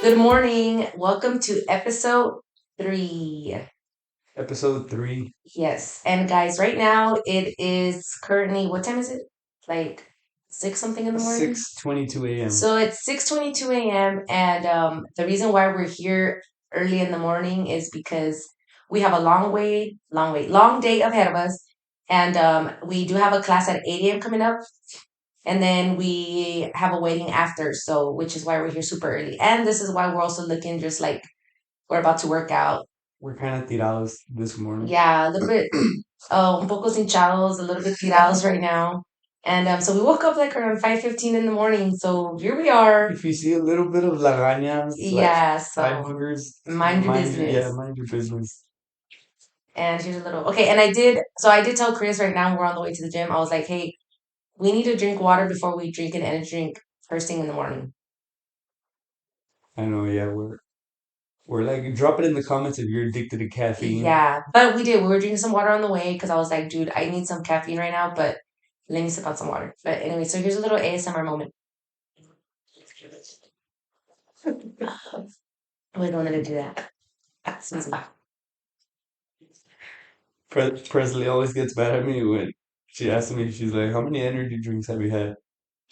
Good morning. Welcome to episode 3. Episode 3, Yes. And guys, right now it is currently, what time is it? Like 6 something in the morning? 6:22 a.m. So it's 6:22 a.m. and the reason why we're here early in the morning is because we have a long day ahead of us. And we do have a class at 8 a.m. coming up. And then we have a waiting after, so which is why we're here super early. And this is why we're also looking just like we're about to work out. We're kind of tirados this morning. Yeah, a little bit, un poco hinchados, a little bit tirados right now. And so we woke up like around 5:15 in the morning. So here we are. If you see a little bit of lagañas, like Yeah, eye so boogers, mind your yeah, business. mind your business. And here's a little, okay. And I did tell Chris right now we're on the way to the gym. I was like, hey, we need to drink water before we drink an energy drink first thing in the morning. I know, yeah, we're like, drop it in the comments if you're addicted to caffeine. Yeah, but we did. We were drinking some water on the way because I was like, dude, I need some caffeine right now, but let me sip out some water. But anyway, so here's a little ASMR moment. We don't want to do that. Excuse me. Presley always gets mad at me when she asks me, she's like, how many energy drinks have you had?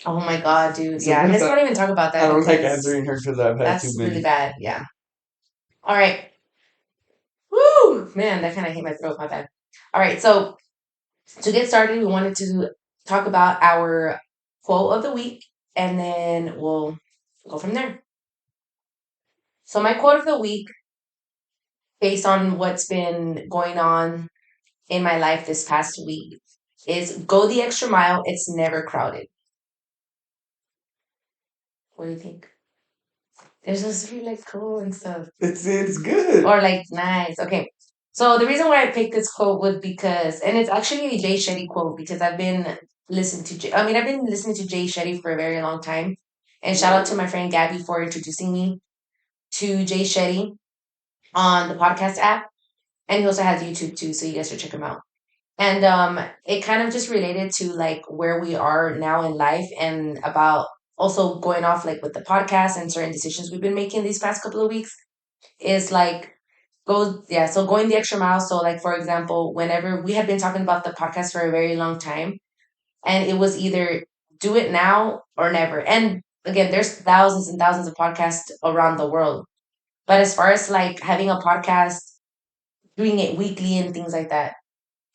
Oh my God, dude. Yeah, Sometimes let's not even talk about I that don't like because answering her because I've had too that's really many. bad. Yeah. All right. Woo! Man, that kind of hit my throat. My bad. All right. So to get started, we wanted to talk about our quote of the week and then we'll go from there. So my quote of the week, based on what's been going on in my life this past week, is go the extra mile. It's never crowded. What do you think? They're supposed to be like cool and stuff. It's good. Or like nice. Okay. So the reason why I picked this quote was because, and it's actually a Jay Shetty quote because I've been listening to Jay Shetty for a very long time. And shout out to my friend Gabby for introducing me to Jay Shetty on the podcast app. And he also has YouTube too, so you guys should check him out. And it kind of just related to like where we are now in life and about also going off like with the podcast and certain decisions we've been making these past couple of weeks is like so going the extra mile. So like for example, whenever we had been talking about the podcast for a very long time and it was either do it now or never. And again, there's thousands and thousands of podcasts around the world. But as far as like having a podcast, doing it weekly and things like that,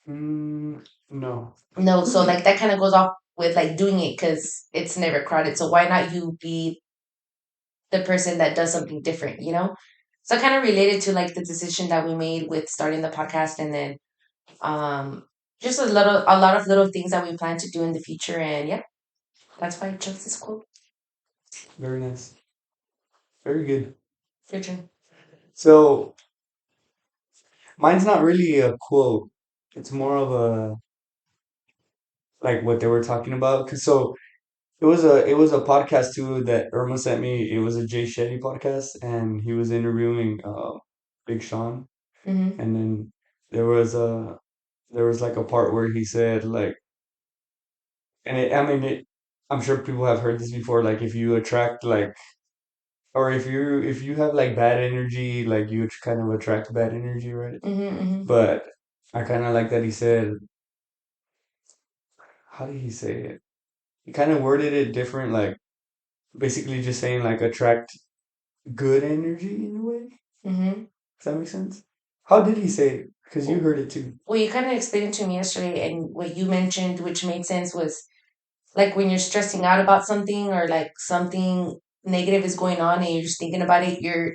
No. no, so like that kind of goes off with like doing it because it's never crowded. So why not you be the person that does something different, you know? So kind of related to like the decision that we made with starting the podcast and then um just a lot of little things that we plan to do in the future and yeah, that's why I chose this quote. Very nice. Very good. Your turn. So mine's not really a quote. It's more of a like what they were talking about. 'Cause so it was a podcast too that Irma sent me. It was a Jay Shetty podcast, and he was interviewing Big Sean, Mm-hmm. and then there was a there was like a part where he said like, and I mean I'm sure people have heard this before. Like if you attract like, or if you have like bad energy, like you kind of attract bad energy, right? Mm-hmm. Mm-hmm. But I kind of like that he said, how did he say it? He kind of worded it different, like basically just saying like attract good energy in a way. Mm-hmm. Does that make sense? How did he say it? Because you heard it too. Well, you kind of explained it to me yesterday, and what you mentioned, which made sense, was like when you're stressing out about something or like something negative is going on and you're just thinking about it, you're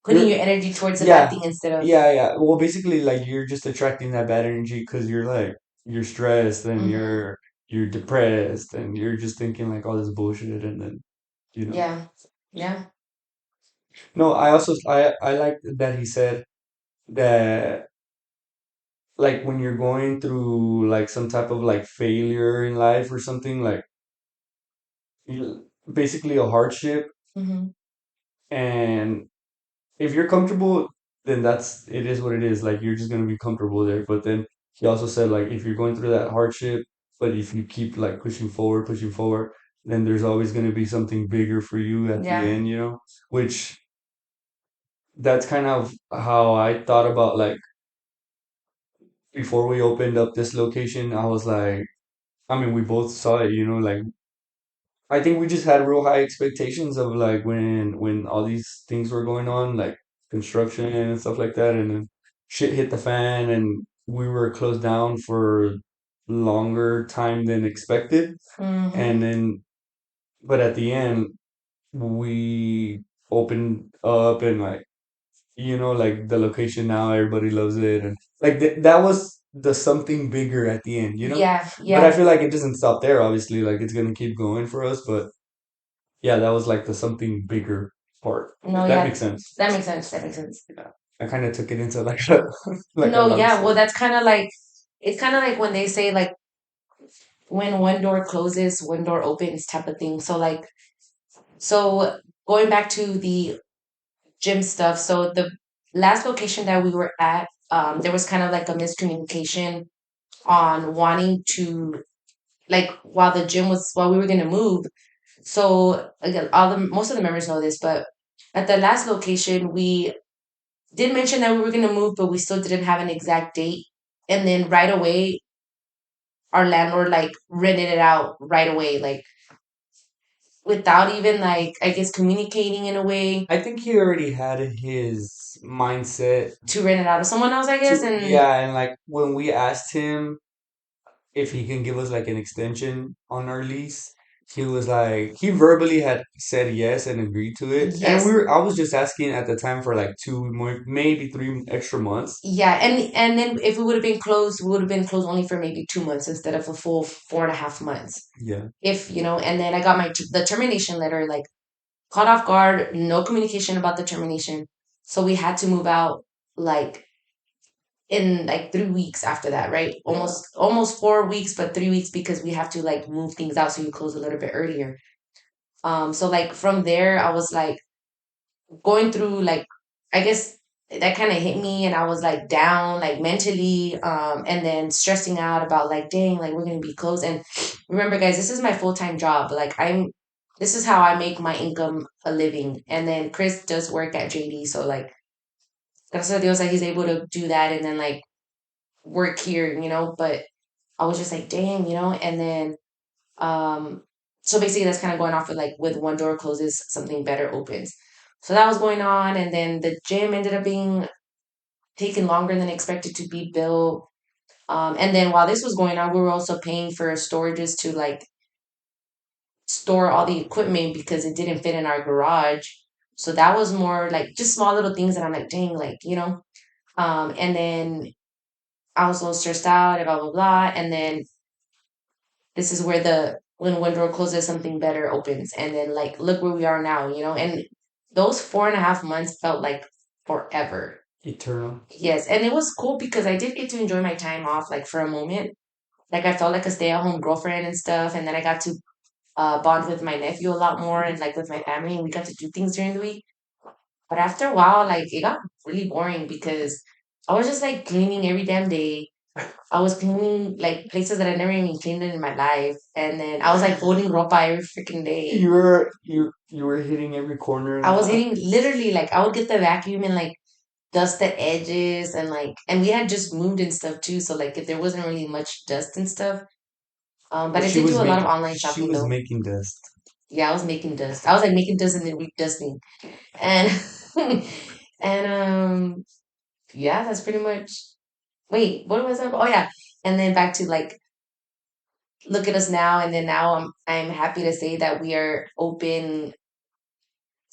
putting You're your energy towards the bad yeah, thing instead of. yeah. Well, basically, like you're just attracting that bad energy because you're like you're stressed and Mm-hmm. you're depressed and you're just thinking like all this bullshit and then you know. Yeah. Yeah. No, I like that he said that like when you're going through like some type of like failure in life or something like basically a hardship, Mm-hmm. and if you're comfortable, then it is what it is. Like you're just gonna be comfortable there. But then he also said like if you're going through that hardship, but if you keep like pushing forward, then there's always gonna be something bigger for you at the Yeah. end, which that's kind of how I thought about like before we opened up this location. I was like, I mean, we both saw it, you know, like I think we just had real high expectations of like when all these things were going on, like construction and stuff like that, and then shit hit the fan, and we were closed down for longer time than expected. Mm-hmm. And then, but at the end, we opened up and like like the location now, everybody loves it, and like that was the something bigger at the end, you know. Yeah, But I yeah. feel like it doesn't stop there. Obviously, like it's gonna keep going for us, but yeah, that was like the something bigger part. No, If that yeah. makes sense. That makes sense. That makes sense. Yeah. I kind of took it into like a, like a No, love yeah. Well, story. that's kind of like it's kind of like when they say like when one door closes, one door opens type of thing. So like so going back to the gym stuff. So the last location that we were at, there was kind of like a miscommunication on wanting to like while we were gonna move. So again, all the most of the members know this, but at the last location we did mention that we were gonna move, but we still didn't have an exact date. And then right away, our landlord like rented it out right away, like without even like I guess communicating in a way I think he already had his mindset to rent it out to someone else, I guess. to, And yeah, and like when we asked him if he can give us like an extension on our lease, he was like he verbally had said yes and agreed to it. And yes, I was just asking at the time for like 2 more, maybe 3 extra months. yeah, and then if we would have been closed, we would have been closed only for maybe 2 months instead of a full 4.5 months. Yeah. If you know, and then I got the termination letter like caught off guard, no communication about the termination, so we had to move out like in like 3 weeks after that, right? Yeah. Almost 4 weeks, but 3 weeks because we have to like move things out so you close a little bit earlier. So like from there, I was like going through like I guess that kind of hit me and I was like down like mentally and then stressing out about like dang like we're going to be closed and remember guys this is my full-time job like I'm this is how I make my income a living and then Chris does work at JD so like gracias a Dios that he's able to do that and then like work here but I was just like dang and then um, so basically that's kind of going off with like with one door closes, something better opens. So that was going on, and then the gym ended up being taken longer than expected to be built. And then while this was going on, we were also paying for storages to like store all the equipment because it didn't fit in our garage. So that was more like just small little things that I'm like, dang, like. And then I was a little stressed out and blah blah blah. And then this is where the when one door closes something better opens and then like look where we are now and those 4.5 months felt like forever. Eternal. Yes, and it was cool because I did get to enjoy my time off like for a moment, like I felt like a stay-at-home girlfriend and stuff, and then I got to bond with my nephew a lot more and like with my family, and we got to do things during the week. But after a while like it got really boring because I was just like cleaning every damn day. I was cleaning like places that I never even cleaned in my life, and then I was like folding ropa every freaking day. You were hitting every corner in I the was house. hitting literally like I would get the vacuum and like dust the edges and like and we had just moved and stuff too, so like if there wasn't really much dust and stuff. But But I did do a lot of online she shopping was though. making dust. Yeah, I was making dust. I was like making dust and then redusting, and and yeah, that's pretty much. Wait, what was that? Oh yeah, and then back to like look at us now and then now I'm happy to say that we are open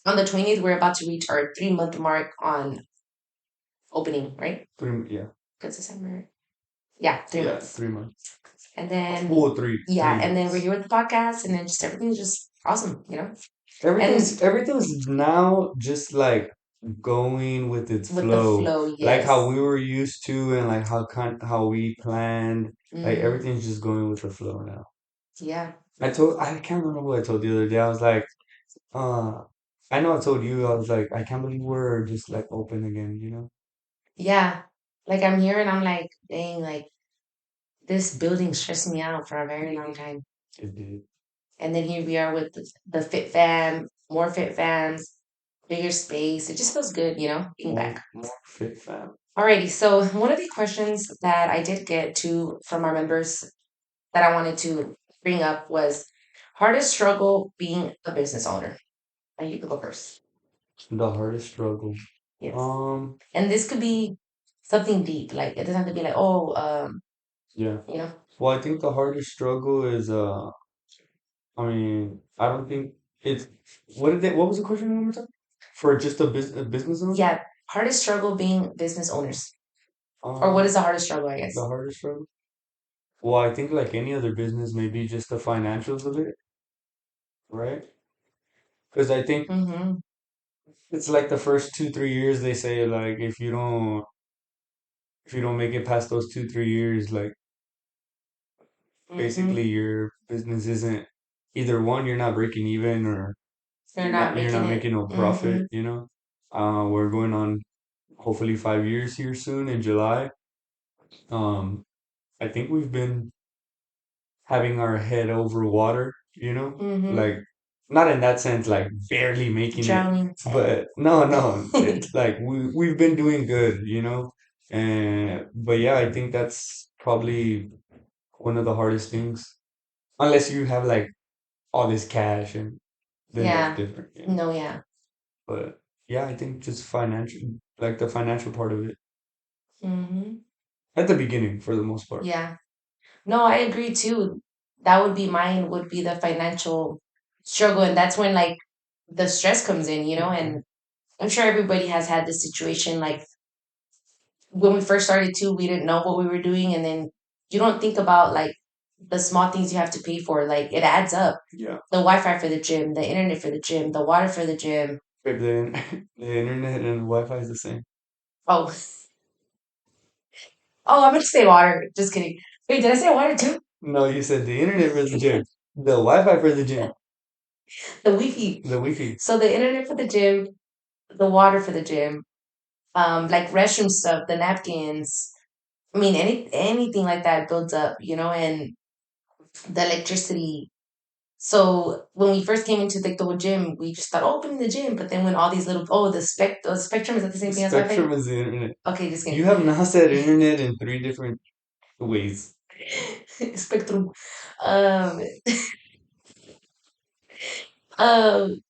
on the 20th. We're about to reach our 3 month mark on opening, right? Yeah. Because December. Yeah, three Yeah, months. 3 months. And then Full three yeah, three and then we're months. here with the podcast and then just everything's just awesome. And Everything's now just like going with its with the flow, flow, like how yes. we were used to, and like how we planned. Like Mm, everything's just going with the flow now. yeah. I can't remember what I told the other day. I was like, uh, I know I told you. I was like, I can't believe we're just like open again. You know? Yeah. Like I'm here and I'm like, dang, like this building stressed me out for a very long time. It did. And then here we are with the fit fam, more fit fams. bigger space. It just feels good, being back. More fit fam. Alrighty, so one of the questions that I did get to from our members that I wanted to bring up was hardest struggle being a business owner. And you can go first. The hardest struggle. Yes. Um, And this could be something deep. Like it doesn't have to be like, oh, yeah. you know. Well, I think the hardest struggle is I mean, I don't think it's what was the question one more time? For just a business owner? Yeah, hardest struggle being business owners. Or what Um, is the hardest struggle, I guess? the hardest struggle? Well, I think like any other business, maybe just the financials of it, right? Because I think Mm-hmm. it's like the first 2, 3 years they say like if you don't make it past those 2, 3 years, like Mm-hmm. basically your business isn't either one, you're not breaking even or You're not you're making not it. making no Mm-hmm. profit, you know? We're going on hopefully 5 years here soon in July. Um, I think we've been having our head over water, you know? Mm-hmm. Like not in that sense, like barely making it, Drowning. but no, like we've been doing good, you know? And but yeah, I think that's probably one of the hardest things. Unless you have like all this cash and then that's Yeah. different, you know? No, yeah. But yeah, I think just financial, like the financial part of it Mm-hmm. at the beginning for the most part. Yeah. No, I agree too. That would be mine, would be the financial struggle. And that's when like the stress comes in, and I'm sure everybody has had this situation. Like when we first started too, we didn't know what we were doing. And then you don't think about like the small things you have to pay for. Like it adds up. Yeah. The Wi-Fi for the gym, the internet for the gym, the water for the gym. But then the internet and Wi-Fi is the same. Oh, oh, I'm gonna say water. Just kidding. Wait, did I say water too? No, you said the internet for the gym, the Wi-Fi for the gym, The Wi-Fi. the Wi-Fi. So the internet for the gym, the water for the gym, like restroom stuff, the napkins. I mean, anything like that builds up, and the electricity. So when we first came into like the whole gym, we just thought, oh, open the gym. But then when all these little, oh, the spectrum is that the same thing as Wi-Fi? Spectrum is the internet. Okay, just You kidding. have now said internet in three different ways. Spectrum. Um, um,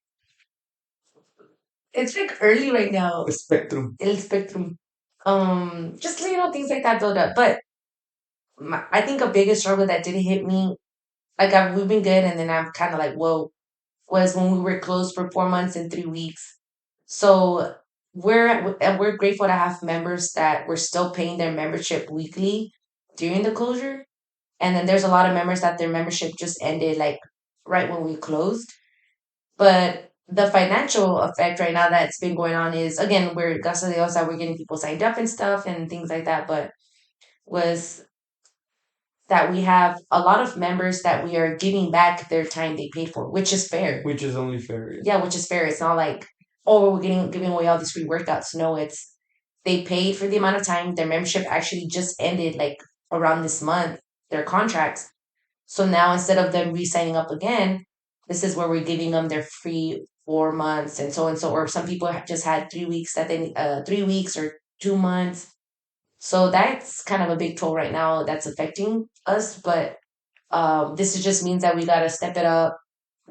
it's like early right now. Spectrum. El spectrum. Just things like that build up. But I think a biggest struggle that did hit me, like we've been good, and then I'm kind of like, whoa, was when we were closed for 4 months and 3 weeks. So we're grateful to have members that were still paying their membership weekly during the closure, and then there's a lot of members that their membership just ended like right when we closed. But the financial effect right now that's been going on is again we're gracias a Dios that we're getting people signed up and stuff and things like that, but was that we have a lot of members that we are giving back their time they paid for, which is fair. Which is only fair. Yeah, which is fair. It's not like, oh, we're giving away all these free workouts. No, it's they paid for the amount of time. Their membership actually just ended like around this month, their contracts. So now instead of them re-signing up again, this is where we're giving them their free 4 months and so. Or some people have just had 3 weeks that they 3 weeks or 2 months. So that's kind of a big toll right now that's affecting us. But this just means that we gotta step it up,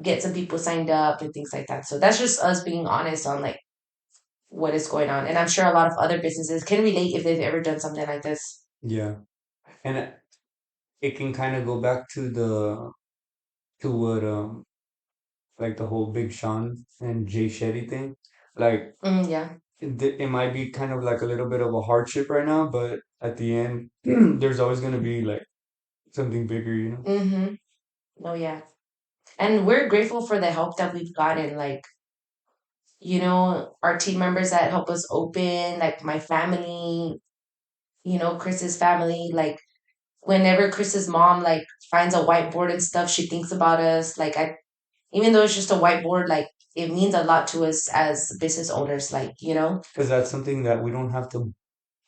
get some people signed up and things like that. So that's just us being honest on like what is going on. And I'm sure a lot of other businesses can relate if they've ever done something like this. Yeah. And it can kind of go back to the to what like the whole Big Sean and Jay Shetty thing. Like Yeah. it might be kind of like a little bit of a hardship right now, but at the end, there's always gonna be like something bigger, you know? Mm-hmm. No, yeah. And we're grateful for the help that we've gotten. Like, our team members that help us open, like my family, Chris's family. Like, whenever Chris's mom like finds a whiteboard and stuff, she thinks about us. Like, even though it's just a whiteboard, like it means a lot to us as business owners. Like, Because that's something that we don't have to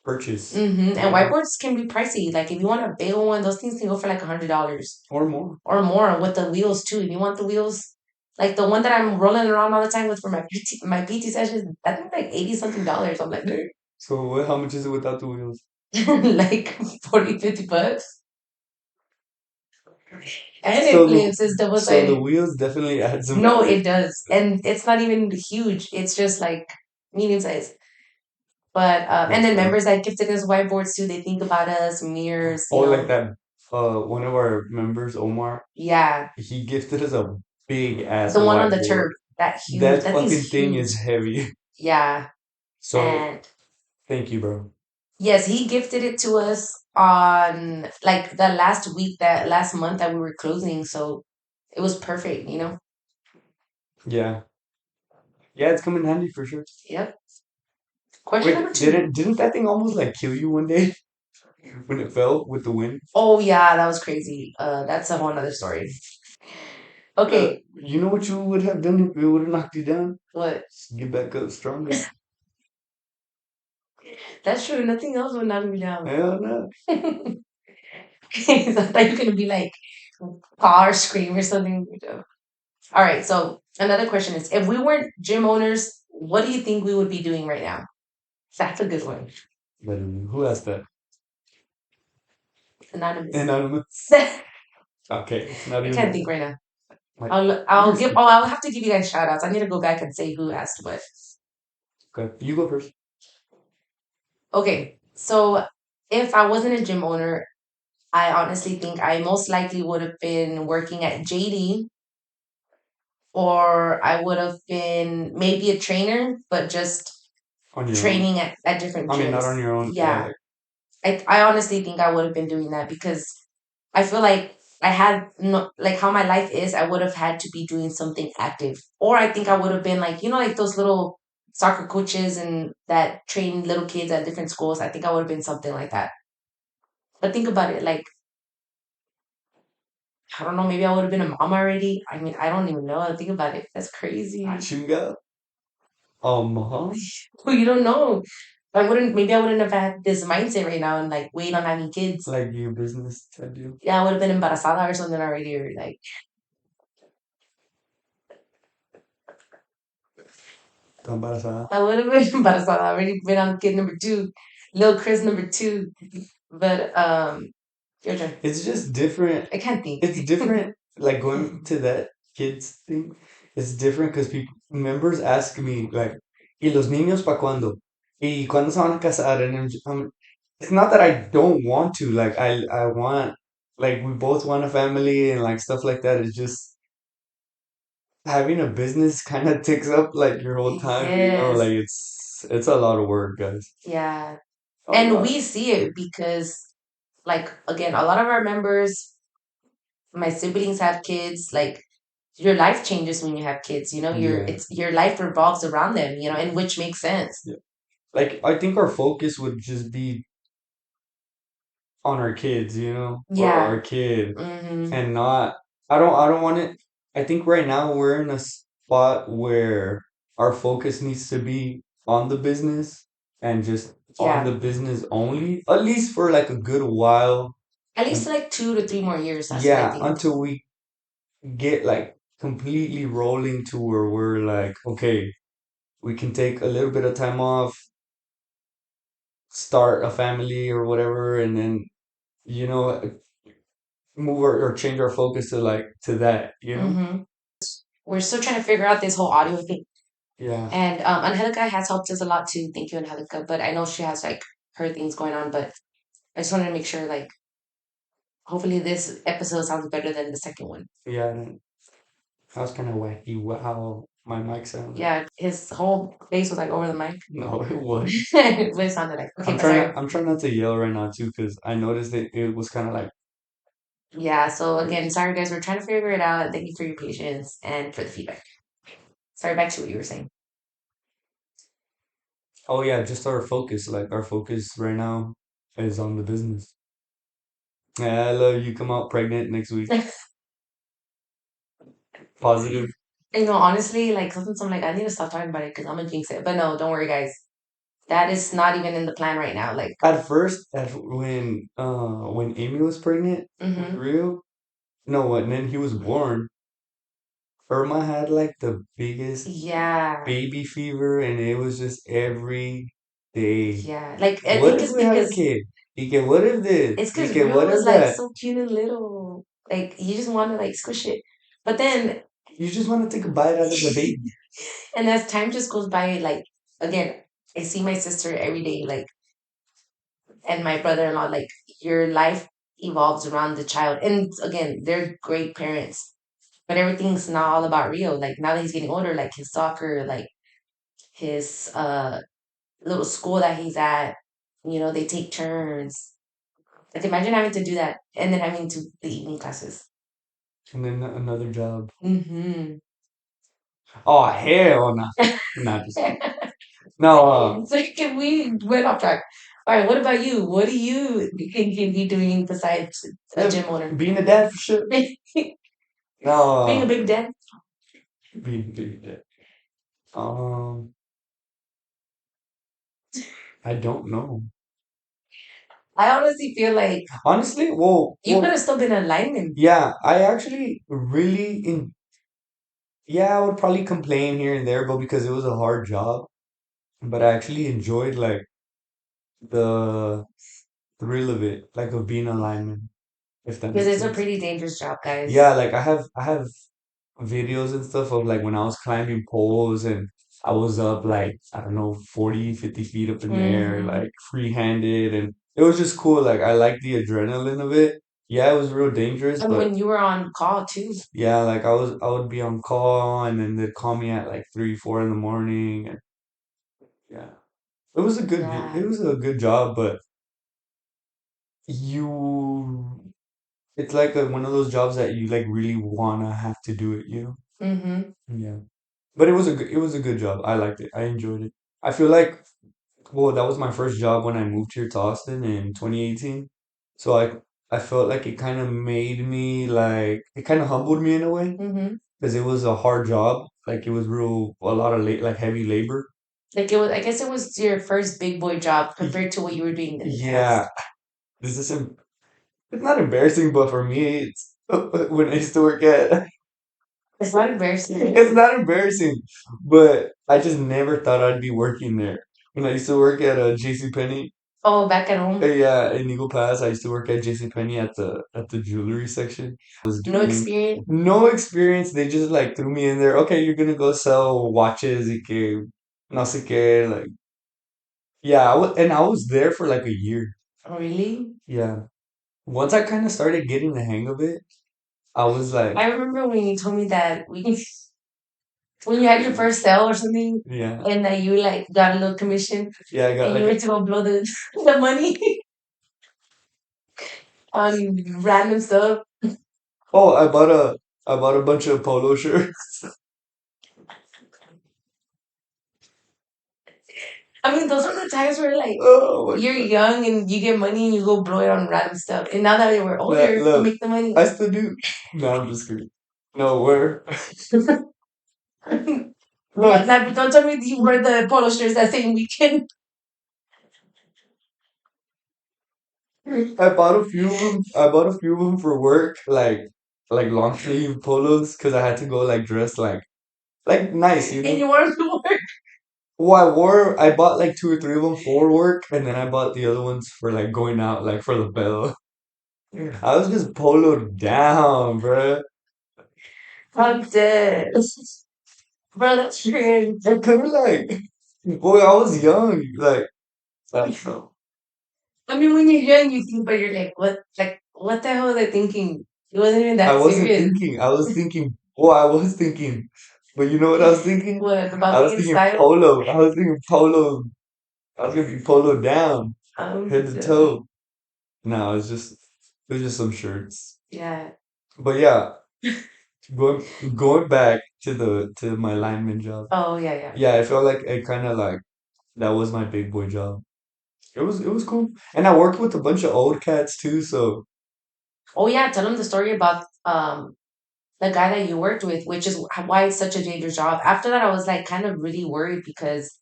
purchase, And whiteboards can be pricey. Like if you want a big one, those things can go for like $100 or more. or more with the wheels too. If you want the wheels, Like the one that I'm rolling around all the time with for my PT sessions, I think like 80 something dollars. I'm like, "Dude." So how much is it without the wheels? Like 40, $50. And it So flips. It's double so the sided. wheels definitely add some No, value. it does. And it's not even huge. It's just like medium size. But and That's then funny. members that gifted us whiteboards too, they think about us, mirrors, Oh, like that. One of our members, Omar, Yeah. he gifted us a big ass The one on the whiteboard. turf. That huge. That That thing's fucking thing huge. is heavy. Yeah. So And thank you, bro. yes, he gifted it to us on like the last week, that last month that we were closing. So it was perfect. Yeah, yeah, it's come in handy for sure. Yep. Question number Wait, two. didn't that thing almost like kill you one day when it fell with the wind? Oh yeah, that was crazy. That's a whole other story. Okay. You know what you would have done if it would have knocked you down? What? Just get back up stronger. That's true. Nothing else would knock me down. Hell no. I thought you were gonna be like car scream or something. All right. So another question is, if we weren't gym owners, what do you think we would be doing right now? That's a good one. But who asked that? Anonymous. Anonymous. I Okay, it's not can't even think right now. like I'll give. Oh, I'll have to give you guys shout outs. I need to go back and say who asked what. okay. You go first. Okay. So if I wasn't a gym owner, I honestly think I most likely would have been working at JD, or I would have been maybe a trainer, but just On your own. training at different I mean, not gyms. on your own. Yeah, Yeah. like I honestly think I would have been doing that because I feel like I had no, like how my life is, I would have had to be doing something active. Or I think I would have been like, like those little soccer coaches and that train little kids at different schools. I think I would have been something like that. But think about it, like, I don't know, maybe I would have been a mom already. I mean, I don't even know. Think about it. That's crazy. Chunga. Huh? Well, you don't know. Maybe I wouldn't have had this mindset right now and like wait on having kids. Like your business type deal. Yeah, I would have been embarazada or something already, or like Tan embarazada. I would have been embarazada. I already been on kid number two, little Chris number two. But your turn. It's just different. I can't think. It's different. Like going to that kids thing. It's different because people members ask me like, ¿Y los niños pa cuándo? ¿Y cuándo se van a casar? And it's not that I don't want to. Like I want like we both want a family and like stuff like that. It's just having a business kind of takes up like your whole time. Yes. Like it's a lot of work, guys. Yeah. A And lot. we see it because, like, again, a lot of our members, my siblings have kids. Like, your life changes when you have kids. Yeah. Your life revolves around them. And which makes sense. Yeah. Like I think our focus would just be on our kids, or Yeah. our kid, Mm-hmm. and not. I don't want it. I think right now we're in a spot where our focus needs to be on the business and just on the Yeah. business only, at least for like a good while. At least And like 2 to 3 more years. That's what I yeah, think. until we get like completely rolling to where we're like, okay, we can take a little bit of time off, start a family or whatever, and then you know move or change our focus to like to that. Mm-hmm. We're still trying to figure out this whole audio thing. Yeah. And Angelica has helped us a lot too. Thank you, Angelica. But I know she has like her things going on. But I just wanted to make sure, like, hopefully this episode sounds better than the second one. Yeah, and that was kind of wacky how my mic sounded. Yeah, his whole face was like over the mic. No, it was. What it sounded like. Okay, but sorry. I'm trying not to yell right now too, because I noticed that it was kind of like Yeah, so again, sorry guys, we're trying to figure it out. Thank you for your patience and for the feedback. Sorry, back to what you were saying. oh yeah, just our focus. Like our focus right now is on the business. Yeah, I love you. Come out pregnant next week. Positive. Honestly, like sometimes I'm like, I need to stop talking about it because I'm gonna jinx it. But no, don't worry, guys. That is not even in the plan right now. Like, At first, when Amy was pregnant with mm-hmm. Rio, no, and then he was born. Irma had like the biggest Yeah, baby fever, and it was just every day. yeah. Like I What think if it's we have a because kid? Y que what if this? it's Y because que Rio what was if like that? so cute and little. Like you just want to like squish it. But then, You just want to take a bite out of the baby. and as time just goes by, like again, I see my sister every day, like, and my brother-in-law, like your life evolves around the child. And again, they're great parents, but everything's not all about Rio. Like now that he's getting older, like his soccer, like his little school that he's at, they take turns. Like imagine having to do that and then having to the evening classes. And then another job. Mm-hmm. Oh hell no! Not just no. So can we went off track. All right, what about you? What do you think you'd be doing besides a Yeah, gym owner? being a dad for sure. Being a No, big dad? being a dad. Um, I don't know. I honestly feel like Honestly, you could have still been a lineman. yeah, I actually really yeah, I would probably complain here and there, but because it was a hard job, but I actually enjoyed like the thrill of it, like of being a lineman, if that Because makes it's a sense. pretty dangerous job, guys. Yeah, like I have videos and stuff of like when I was climbing poles and I was up like, I don't know, 40, 50 feet up in the air, Mm-hmm. like free-handed, and it was just cool. Like I like the adrenaline of it. Yeah, it was real dangerous, And but when you were on call too. yeah, like I would be on call and then they'd call me at like 3, 4 in the morning and yeah. It Yeah. was a good job, but you it's like one of those jobs that you like really wanna have to do it, you know? Mm-hmm. Yeah. But it was a good job. I liked it. I enjoyed it. I feel like well, that was my first job when I moved here to Austin in 2018. So I felt like it kind of made me like it kind of humbled me in a way Mm-hmm. because it was a hard job. Like it was real a lot of like heavy labor. Like it was, I guess it was your first big boy job Y- compared to what you were doing in the Yeah, past. this is it's not embarrassing, but for me, it's when I used to work at. It's not embarrassing. It's not embarrassing, but I just never thought I'd be working there. When I used to work at J.C. Penney, Oh, back at home, yeah, in Eagle Pass, I used to work at J.C. Penney at the jewelry section. I was no doing experience. no experience. They just like threw me in there. Okay, you're gonna go sell watches y que no sé qué. Like yeah, and I was there for like a year. Oh, really? Yeah, once I kind of started getting the hang of it, I was like, I remember when you told me that when you had your first sale or something, yeah, and that you like got a little commission, yeah, I got and you like went to go blow the the money on random stuff. oh, I bought a bunch of polo shirts. I mean, those are the times where like Oh my you're God. young and you get money and you go blow it on random stuff. And now that we're Look, older, you look, make the money. I still do. No, I'm just kidding. No, where? Yeah, Look, don't tell me you wear the polo shirts that same weekend. I bought a few of them. I bought a few of them for work, like long sleeve polos, because I had to go like dress like nice, you And know. you wear them to work. Well, I bought like 2 or 3 of them for work, and then I bought the other ones for like going out, like for the bell. I was just poloed down, bruh. I'm dead. Bro, that's cringe. I could like, boy, I was young, like, I mean, when you're young, you think, but you're like, what the hell was I thinking? It wasn't even I that wasn't serious. thinking. I was thinking. Well, I was thinking, but you know what I was thinking? What, I about was being thinking style? polo. I was thinking polo. I was gonna be polo down, head to Dead. toe. No, it was just some shirts. Yeah. But yeah, going back to the to my lineman job. Oh, yeah, yeah. Yeah, I felt like it kind of like that was my big boy job. It was cool, and I worked with a bunch of old cats too. So Oh, yeah. Tell them the story about the guy that you worked with, which is why it's such a dangerous job. After that, I was like kind of really worried because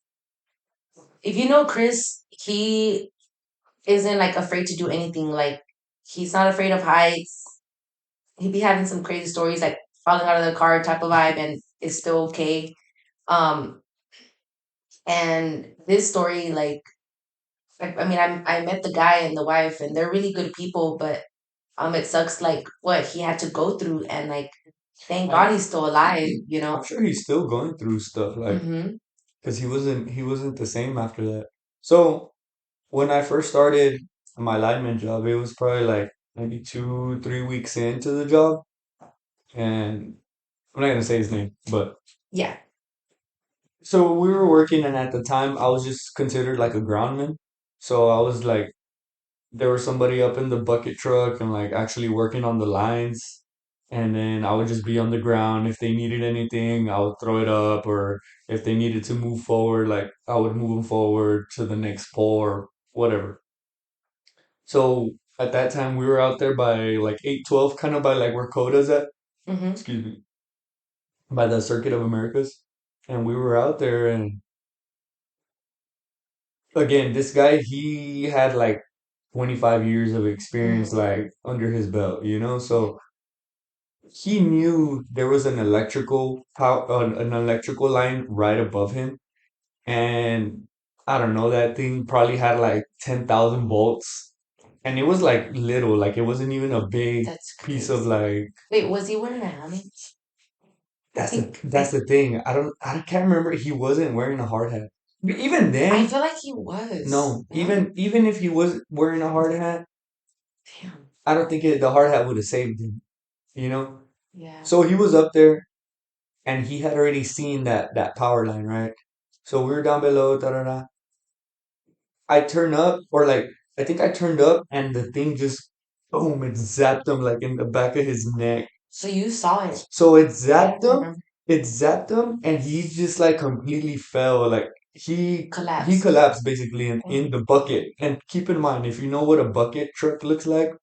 if you know Chris, he isn't like afraid to do anything. Like he's not afraid of heights. He'd be having some crazy stories. Like falling out of the car type of vibe, and it's still okay. Um, and this story, like, I mean, I met the guy and the wife, and they're really good people, but it sucks like what he had to go through, and like, thank God I'm, he's still alive, you I'm know. sure he's still going through stuff, like, Mm-hmm. because he wasn't the same after that. So when I first started my lineman job, it was probably like maybe 2, 3 weeks into the job, and I'm not gonna say his name, but Yeah. so we were working, and at the time I was just considered like a groundman. So I was like, there was somebody up in the bucket truck and like actually working on the lines. And then I would just be on the ground. If they needed anything, I would throw it up, or if they needed to move forward, like I would move them forward to the next pole or whatever. So at that time, we were out there by like 812, kind of by like where Coda's at, Mm-hmm. excuse me, by the Circuit of Americas. And we were out there, and again, this guy, he had like 25 years of experience Mm-hmm. like under his belt, you know? So he knew there was an electrical line right above him, and I don't know, that thing probably had like 10,000 volts, and it was like little, like it wasn't even a big That's piece of crazy. like. Wait, was he wearing a helmet? I That's the think that's the thing. I can't remember. He wasn't wearing a hard hat. But even I then, feel like he was. no. No? Even if he was wearing a hard hat, Damn. I don't think the hard hat would have saved him. You know. Yeah. So he was up there, and he had already seen that power line, right? So we were down below. Da da da. I turn up, or like I think I turned up, and the thing just boom, it zapped him like in the back of his neck. So you saw it. So Yeah, I remember. it zapped him, and he just like completely fell. Like he Collapsed. collapsed basically Mm. in the bucket. And keep in mind, if you know what a bucket truck looks like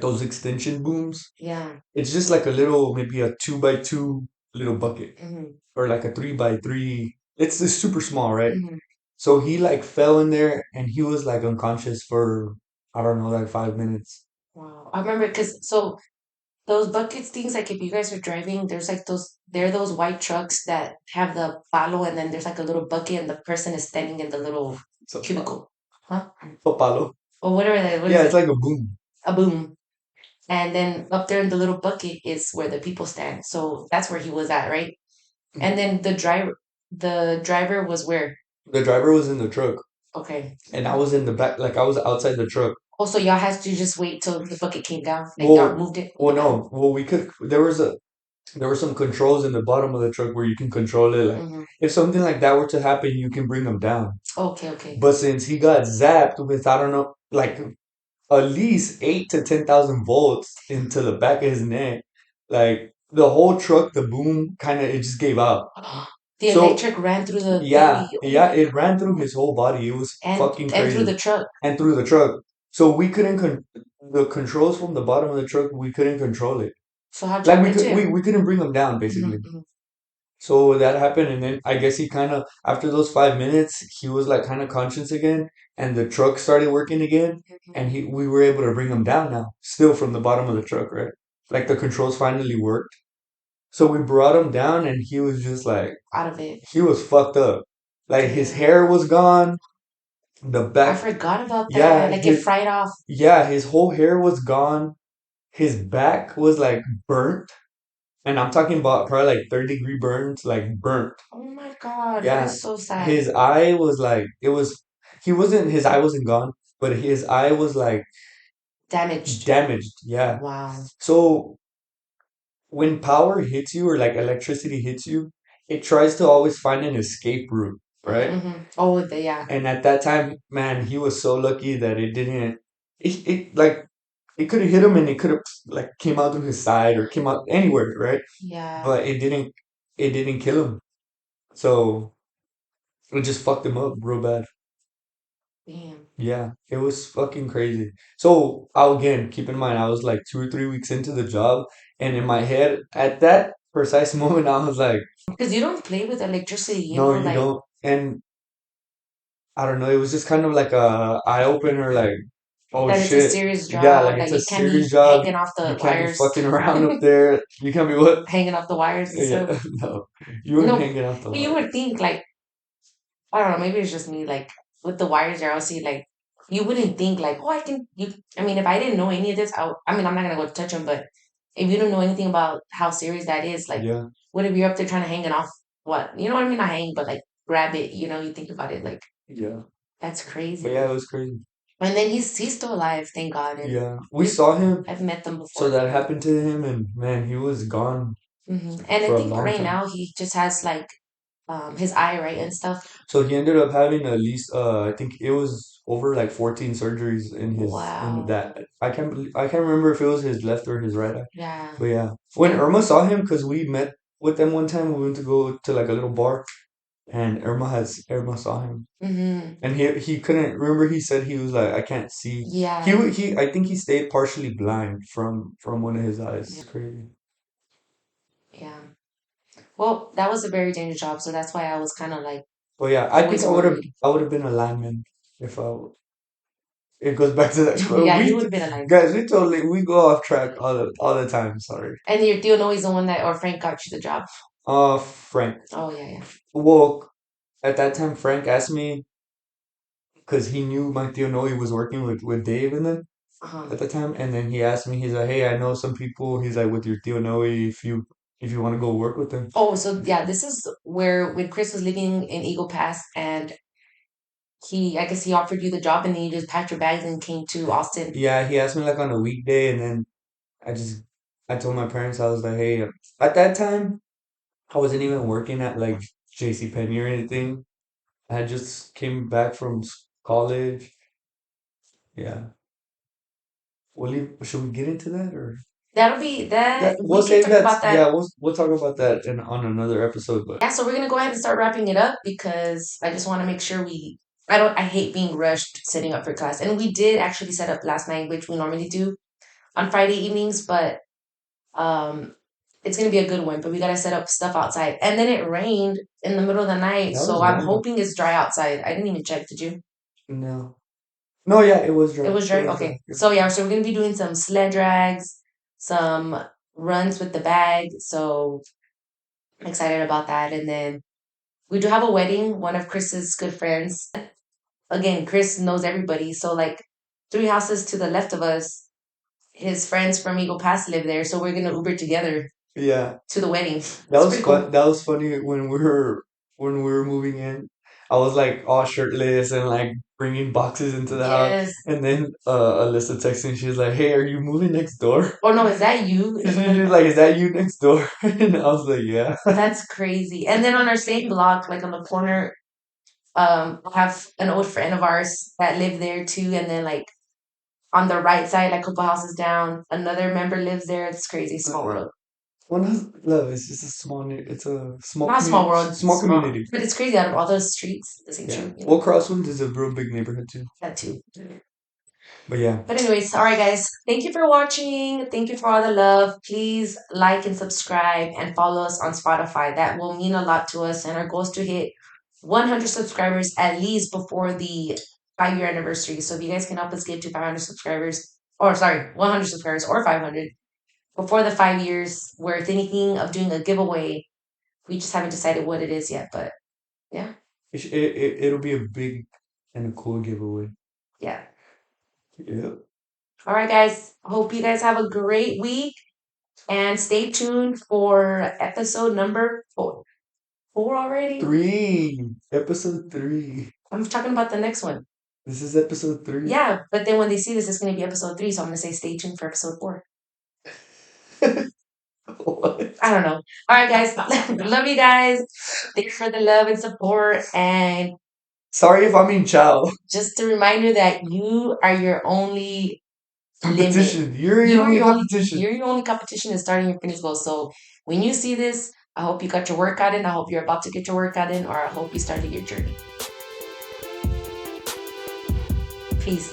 those extension booms, Yeah. it's just like a little, maybe a 2x2 little bucket, Mm-hmm. or like a 3x3. It's just super small, right? Mm-hmm. So he like fell in there, and he was like unconscious for, I don't know, like 5 minutes. Wow. I remember because so those buckets things, like if you guys are driving, there's like those white trucks that have the palo, and then there's like a little bucket and the person is standing in the little It's a cubicle. Huh? palo. Or whatever that, what is Yeah, it's it? like a boom. A boom. And then up there in the little bucket is where the people stand. So that's where he was at, right? And then the driver was where? The driver was in the truck, Okay. and I was in the back, like I was outside the truck. Also, y'all had to just wait till the bucket came down. Like y'all Well, moved it with well, the pano. no, well, we could. There were some controls in the bottom of the truck where you can control it. Like Mm-hmm. if something like that were to happen, you can bring them down. Okay, okay. But since he got zapped with, I don't know, like at least 8 to 10,000 volts into the back of his neck, like the whole truck, the boom, kind of, it just gave out. The So electric ran through the yeah, belly. Oh yeah, my it ran through God. his whole body. It was fucking And through crazy. the truck. And through the truck. So we couldn't the controls from the bottom of the truck, we couldn't control it. So how'd Like y'all we get to could him? we couldn't bring them down Mm-hmm, basically. mm-hmm, So that happened, and then I guess he kind of, after those 5 minutes, he was like kind of conscious again, and the truck started working again, and mm-hmm. we were able to bring him down now, still from the bottom of the truck, right? Like the controls finally worked. So we brought him down, and he was just like, Out of it. he was fucked up. Like his Damn. hair was gone, the I back, forgot about yeah, that. Like it fried off. his whole hair was gone. His back was like burnt, and I'm talking about probably like third-degree burns, like burnt. Oh my God, that Yeah, is so sad. his eye was like, his eye wasn't gone, but his eye was like Damaged. damaged. Yeah. Wow. So when power hits you, or like electricity hits you, it tries to always find an escape route, Mm-hmm, right? mm-hmm. Oh, yeah. And at that time, man, he was so lucky that it didn't, it like, it could have hit him, and it could have like came out through his side or came out anywhere, right? Yeah. But it didn't kill him. So it just fucked him up real bad. Damn. Yeah, it was fucking crazy. So, again, keep in mind, I was like 2 or 3 weeks into the job, and in my head, at that precise moment, I was like, Because you don't play with electricity, no, you like, don't. And I don't know, it was just kind of like a eye opener, like, Oh that it's a shit. serious Yeah, like job, it's that a you can't serious be job. hanging off You the can't be wires, fucking around up there. You can't be what? hanging off the wires and Yeah, stuff. no. You weren't No, hanging out the you wire. would think like I don't know, maybe it's just me. Like with the wires there, I'll see like you wouldn't think like, oh, I can. You, I mean, if I didn't know any of this, I mean, I'm not gonna go touch them. But if you don't know anything about how serious that is, like, Yeah, what if you're up there trying to hang it off? What you know what I mean? Not hang, but like grab it. You know, you think about it, like yeah. that's But yeah, crazy. it was crazy. And then he's still alive, thank God. And Yeah. We we've saw him. I've met them So before. that happened to him, and man, he was gone And I for a think long right time. now he just has like his eye right and stuff. So he ended up having at least I think it was over like 14 surgeries in Wow. that. I can't remember if it was his left or his right eye. Yeah. But yeah. When And Irma saw him, because we met with them one time, we went to go to like a little bar, and Irma saw him. hmm And he couldn't remember, he said he was like, I can't see. yeah. I think he stayed partially blind from one of his eyes. Yeah. It's crazy. Yeah. Well, that was a very dangerous job, so that's why I was kind of like But yeah, I think always worried. I would have been a lineman if I it goes back to that quote. Yeah, you would have been a lineman. Guys, we go off track all the time. Sorry. And your Theo know he's the one that, or Frank got you the job. Frank. Oh, yeah, yeah. Well, at that time, Frank asked me because he knew my Theo Noe was working with Dave and then Uh-huh. at the time, and then he asked me. He's like, "Hey, I know some people." He's like, "With your Theo Noe, if you want to go work with them." Oh, so yeah, this is where when Chris was living in Eagle Pass and I guess he offered you the job and then you just packed your bags and came to Austin. Yeah, he asked me like on a weekday, and then I just I told my parents, I was like, "Hey," at that time I wasn't even working at like J.C. Penney or anything. I just came back from college. Yeah. Should we get into that or That'll be that. that? We'll We can save talk that. about that. Yeah, we'll talk about that in on another episode. But Yeah, so we're gonna go ahead and start wrapping it up because I just want to make sure I hate being rushed setting up for class. And we did actually set up last night, which we normally do on Friday evenings, but um it's gonna be a good one. But we gotta set up stuff outside. And then it rained in the middle of the night, that so was I'm random. hoping it's dry outside. I didn't even check, did you? No, no, yeah, it was It dry. was It dry? was dry. Okay. So yeah, so we're gonna be doing some sled drags, some runs with the bag. So I'm excited about that. And then we do have a wedding, one of Chris's good friends. Again, Chris knows everybody. So like 3 houses to the left of us, his friends from Eagle Pass live there. So we're gonna Uber together Yeah, to the wedding. that It's was pretty fun. cool. That was funny when we were moving in. I was like all shirtless and like bringing boxes into the house, Yes. and then Alyssa texted. She's like, "Hey, are you moving next door?" Oh no, is that you? She's like, "Is that you next door?" And I was like, "Yeah." That's crazy. And then on our same block, like on the corner, I have an old friend of ours that lived there too. And then like on the right side, like a couple houses down, another member lives there. It's crazy, small world. Well, not love. It's just a it's a small Not small community. world, Small small, community. but it's crazy out of all those streets. This ain't Yeah. true, you Well, know. Crosswinds is a real big neighborhood too. That too. But yeah, But anyways, all right, guys. Thank you for watching. Thank you for all the love. Please like and subscribe and follow us on Spotify. That will mean a lot to us. And our goal is to hit 100 subscribers at least before the 5 year anniversary. So if you guys can help us get to 500 subscribers, or sorry, 100 subscribers or 500 before the 5 years, we're thinking of doing a giveaway. We just haven't decided what it is yet, but yeah, it'll be a big and a cool giveaway. yeah. Yeah. All right, guys. Hope you guys have a great week. And stay tuned for episode number 4. 4 already? 3. Episode 3. I'm talking about the next one. This is episode 3. Yeah, but then when they see this, it's going to be episode 3. So I'm going to say stay tuned for episode 4. What? I don't know. All right, guys. Love you guys. Thanks for the love and support. And Sorry if I mean ciao. just a reminder that you are your only limit. Competition. You're your only competition. You're your only competition in starting your fitness goals. So when you see this, I hope you got your workout in. I hope you're about to get your workout in, or I hope you started your journey. Peace.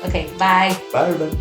Okay, bye. Bye, everybody.